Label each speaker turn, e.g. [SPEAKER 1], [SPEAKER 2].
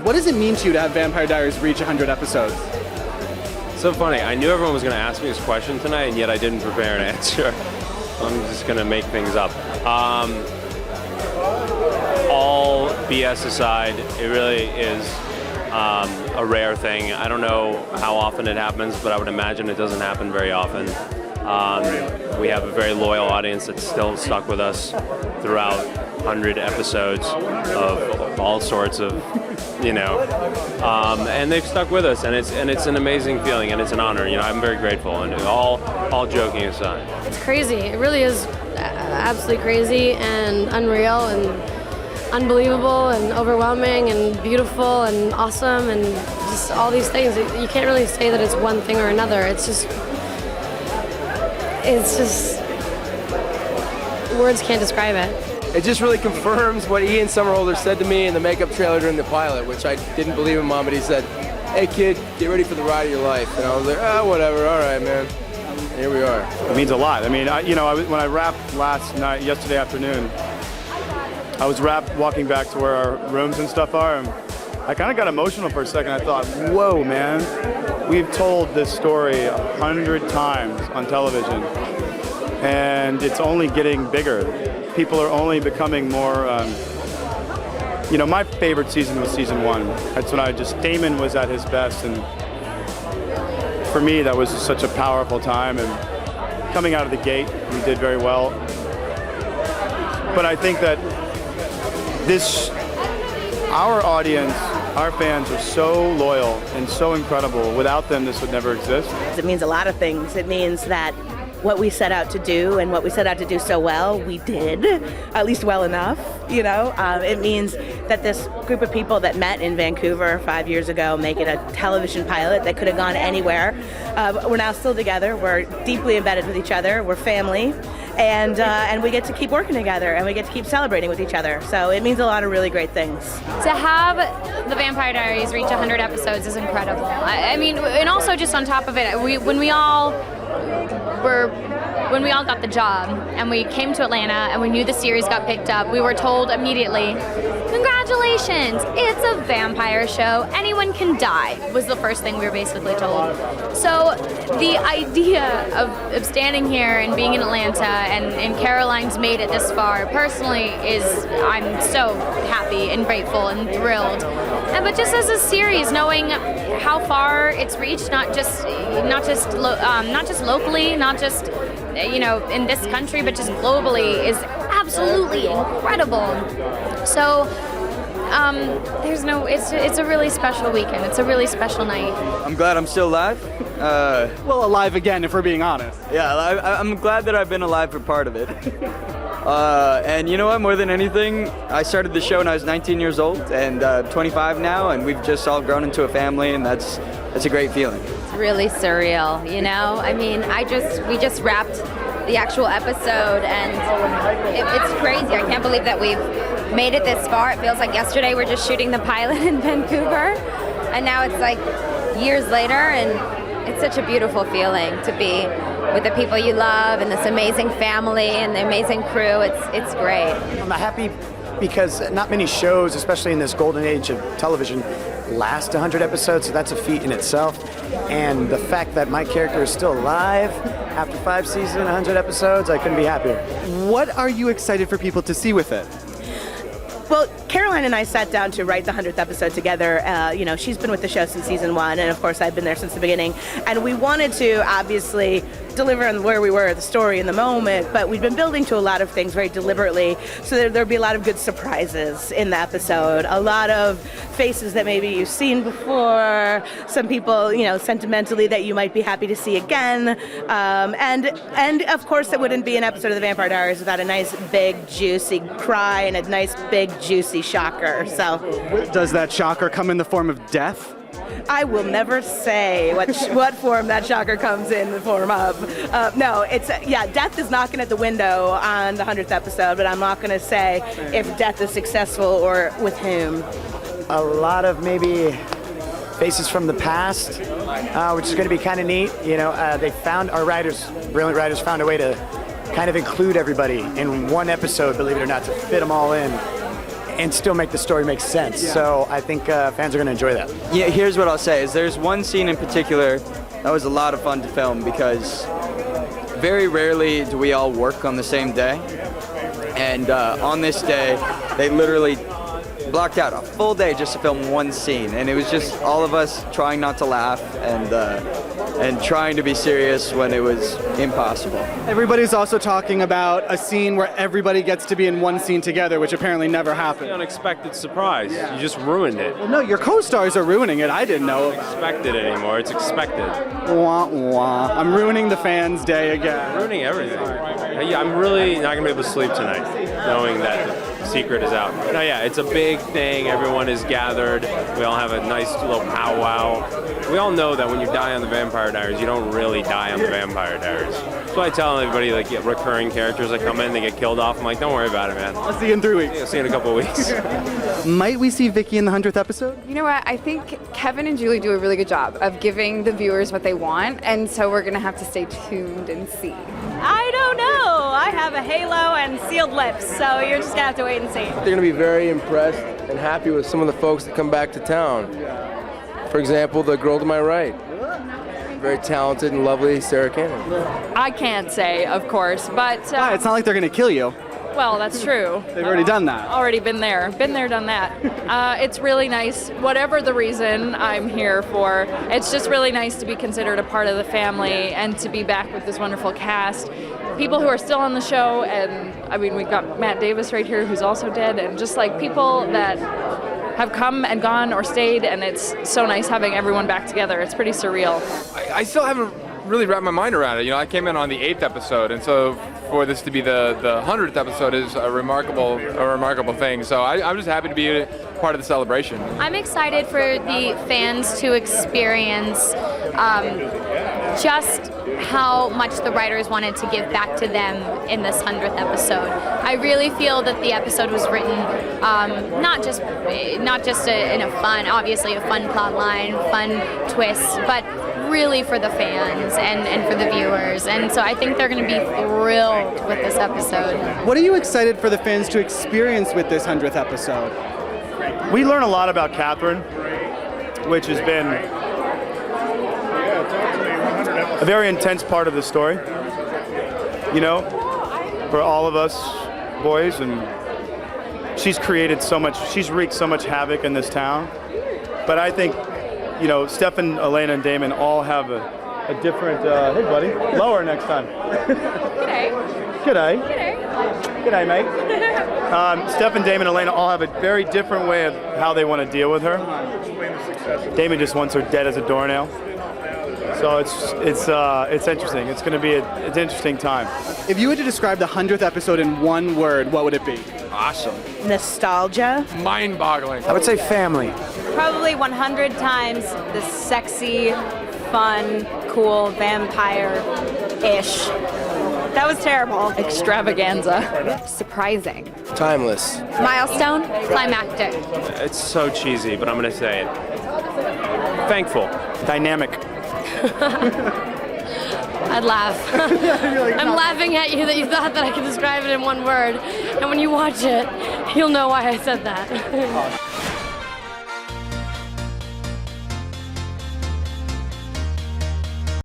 [SPEAKER 1] What does it mean to you to have Vampire Diaries reach 100 episodes?
[SPEAKER 2] So funny. I knew everyone was going to ask me this question tonight, and yet I didn't prepare an answer. I'm just going to make things up. All BS aside, it really is a rare thing. I don't know how often it happens, but I would imagine it doesn't happen very often. We have a very loyal audience that's still stuck with us throughout 100 episodes of all sorts of, and they've stuck with us, and it's an amazing feeling, and it's an honor. I'm very grateful, and all joking aside.
[SPEAKER 3] It's crazy. It really is absolutely crazy and unreal and unbelievable and overwhelming and beautiful and awesome and just all these things. You can't really say that it's one thing or another. It's just words can't describe it.
[SPEAKER 4] It just really confirms what Ian Somerhalder said to me in the makeup trailer during the pilot, which I didn't believe him on, but he said, "Hey kid, get ready for the ride of your life." And I was like, whatever, all right, man. And here we are.
[SPEAKER 5] It means a lot. I mean, when I wrapped yesterday afternoon, I was walking back to where our rooms and stuff are, and I kind of got emotional for a second. I thought, whoa, man, we've told this story 100 times on television, and it's only getting bigger. People are only becoming more, my favorite season was season 1. That's when Damon was at his best, and for me, that was such a powerful time, and coming out of the gate, we did very well. But I think that our audience, our fans are so loyal and so incredible. Without them, this would never exist.
[SPEAKER 6] It means a lot of things. It means that what we set out to do and what we set out to do so well, we did, at least well enough, It means that this group of people that met in Vancouver 5 years ago make it a television pilot that could have gone anywhere. We're now still together. We're deeply embedded with each other. We're family. And we get to keep working together, and we get to keep celebrating with each other. So it means a lot of really great things.
[SPEAKER 7] To have the Vampire Diaries reach 100 episodes is incredible. I mean, and also just on top of it, when we all got the job and we came to Atlanta and we knew the series got picked up, we were told immediately, "Congratulations, it's a vampire show. Anyone can die," was the first thing we were basically told. So the idea of standing here and being in Atlanta and Caroline's made it this far, personally, I'm so happy and grateful and thrilled. But just as a series, knowing how far it's reached, not just locally, not just in this country, but just globally, is absolutely incredible. So it's a really special weekend. It's a really special night.
[SPEAKER 4] I'm glad I'm still alive.
[SPEAKER 1] Well, alive again, if we're being honest.
[SPEAKER 4] Yeah, I'm glad that I've been alive for part of it. And you know what, more than anything, I started the show when I was 19 years old and 25 now, and we've just all grown into a family, and that's a great feeling.
[SPEAKER 8] It's really surreal, I mean, we just wrapped the actual episode, and it's crazy. I can't believe that we've made it this far. It feels like yesterday we're just shooting the pilot in Vancouver, and now it's like years later, and it's such a beautiful feeling to be with the people you love and this amazing family and the amazing crew. It's great.
[SPEAKER 9] I'm happy because not many shows, especially in this golden age of television, last 100 episodes, so that's a feat in itself. And the fact that my character is still alive after 5 seasons, 100 episodes, I couldn't be happier.
[SPEAKER 1] What are you excited for people to see with it?
[SPEAKER 6] Well, Caroline and I sat down to write the 100th episode together. She's been with the show since season 1, and of course I've been there since the beginning. And we wanted to obviously deliver on where we were, the story in the moment, but we've been building to a lot of things very deliberately, so there'll be a lot of good surprises in the episode. A lot of faces that maybe you've seen before, some people, sentimentally that you might be happy to see again. And of course it wouldn't be an episode of The Vampire Diaries without a nice big juicy cry and a nice big juicy shocker. So
[SPEAKER 1] does that shocker come in the form of death?
[SPEAKER 6] I will never say what form that shocker comes in the form of. No, death is knocking at the window on the 100th episode, but I'm not going to say if death is successful or with whom.
[SPEAKER 9] A lot of maybe faces from the past, which is going to be kind of neat. Brilliant writers found a way to kind of include everybody in one episode, believe it or not, to fit them all in. and still make the story make sense. So I think fans are going to enjoy that.
[SPEAKER 4] Yeah, here's what I'll say: is there's one scene in particular that was a lot of fun to film because very rarely do we all work on the same day, and on this day, they literally blocked out a full day just to film one scene, and it was just all of us trying not to laugh and trying to be serious when it was impossible.
[SPEAKER 1] Everybody's also talking about a scene where everybody gets to be in one scene together, which apparently never happened.
[SPEAKER 2] Unexpected surprise. You just ruined it.
[SPEAKER 1] Well, no, your co-stars are ruining it. I didn't know.
[SPEAKER 2] Expected anymore. It's expected.
[SPEAKER 1] Wah, wah. I'm ruining the fans' day again.
[SPEAKER 2] Ruining everything. Yeah, I'm really not gonna be able to sleep tonight, knowing that the secret is out. No, yeah, it's a big thing. Everyone is gathered. We all have a nice little powwow. We all know that when you die on the Vampire Diaries, you don't really die on the Vampire Diaries. So I tell everybody, like, recurring characters that come in, they get killed off. I'm like, don't worry about it, man.
[SPEAKER 1] I'll see you in 3 weeks.
[SPEAKER 2] I'll see you in a couple of weeks.
[SPEAKER 1] Might we see Vicky in the 100th episode?
[SPEAKER 10] You know what? I think Kevin and Julie do a really good job of giving the viewers what they want, and so we're going to have to stay tuned and see.
[SPEAKER 11] I don't know. I have a halo and sealed lips, so you're just going to have to wait and see.
[SPEAKER 12] They're going to be very impressed and happy with some of the folks that come back to town. For example, the girl to my right. Very talented and lovely Sarah Cannon.
[SPEAKER 11] I can't say, of course, but...
[SPEAKER 1] It's not like they're going to kill you.
[SPEAKER 11] Well, that's true.
[SPEAKER 1] They've already done that.
[SPEAKER 11] Already been there, done that. It's really nice, whatever the reason I'm here for, it's just really nice to be considered a part of the family and to be back with this wonderful cast. People who are still on the show, and I mean, we've got Matt Davis right here who's also dead, and just like people that have come and gone or stayed, and it's so nice having everyone back together. It's pretty surreal.
[SPEAKER 13] I still haven't really wrapped my mind around it. You know, I came in on the 8th episode, and so for this to be the 100th episode is a remarkable thing. So I'm just happy to be a part of the celebration.
[SPEAKER 7] I'm excited for the fans to experience just how much the writers wanted to give back to them in this 100th episode. I really feel that the episode was written not just in a fun, obviously a fun plot line, fun twists, but really for the fans and for the viewers. And so I think they're going to be thrilled with this episode.
[SPEAKER 1] What are you excited for the fans to experience with this 100th episode?
[SPEAKER 5] We learn a lot about Catherine, which has been a very intense part of the story, you know, for all of us boys, and she's created so much, she's wreaked so much havoc in this town. But I think, you know, Stefan, Elena, and Damon all have a different, hey buddy, lower next time.
[SPEAKER 11] G'day.
[SPEAKER 5] G'day.
[SPEAKER 11] G'day.
[SPEAKER 5] G'day, mate. Stefan, Damon, and Elena all have a very different way of how they want to deal with her. Damon just wants her dead as a doornail. So it's interesting. It's going to be an interesting time.
[SPEAKER 1] If you were to describe the 100th episode in one word, what would it be?
[SPEAKER 13] Awesome.
[SPEAKER 6] Nostalgia.
[SPEAKER 13] Mind-boggling.
[SPEAKER 9] I would say family.
[SPEAKER 11] Probably 100 times the sexy, fun, cool vampire-ish. That was terrible. Extravaganza.
[SPEAKER 10] Surprising.
[SPEAKER 12] Timeless.
[SPEAKER 7] Milestone, climactic.
[SPEAKER 2] It's so cheesy, but I'm going to say it. Thankful.
[SPEAKER 5] Dynamic.
[SPEAKER 3] I'd laugh. I'm laughing at you that you thought that I could describe it in one word. And when you watch it, you'll know why I said that.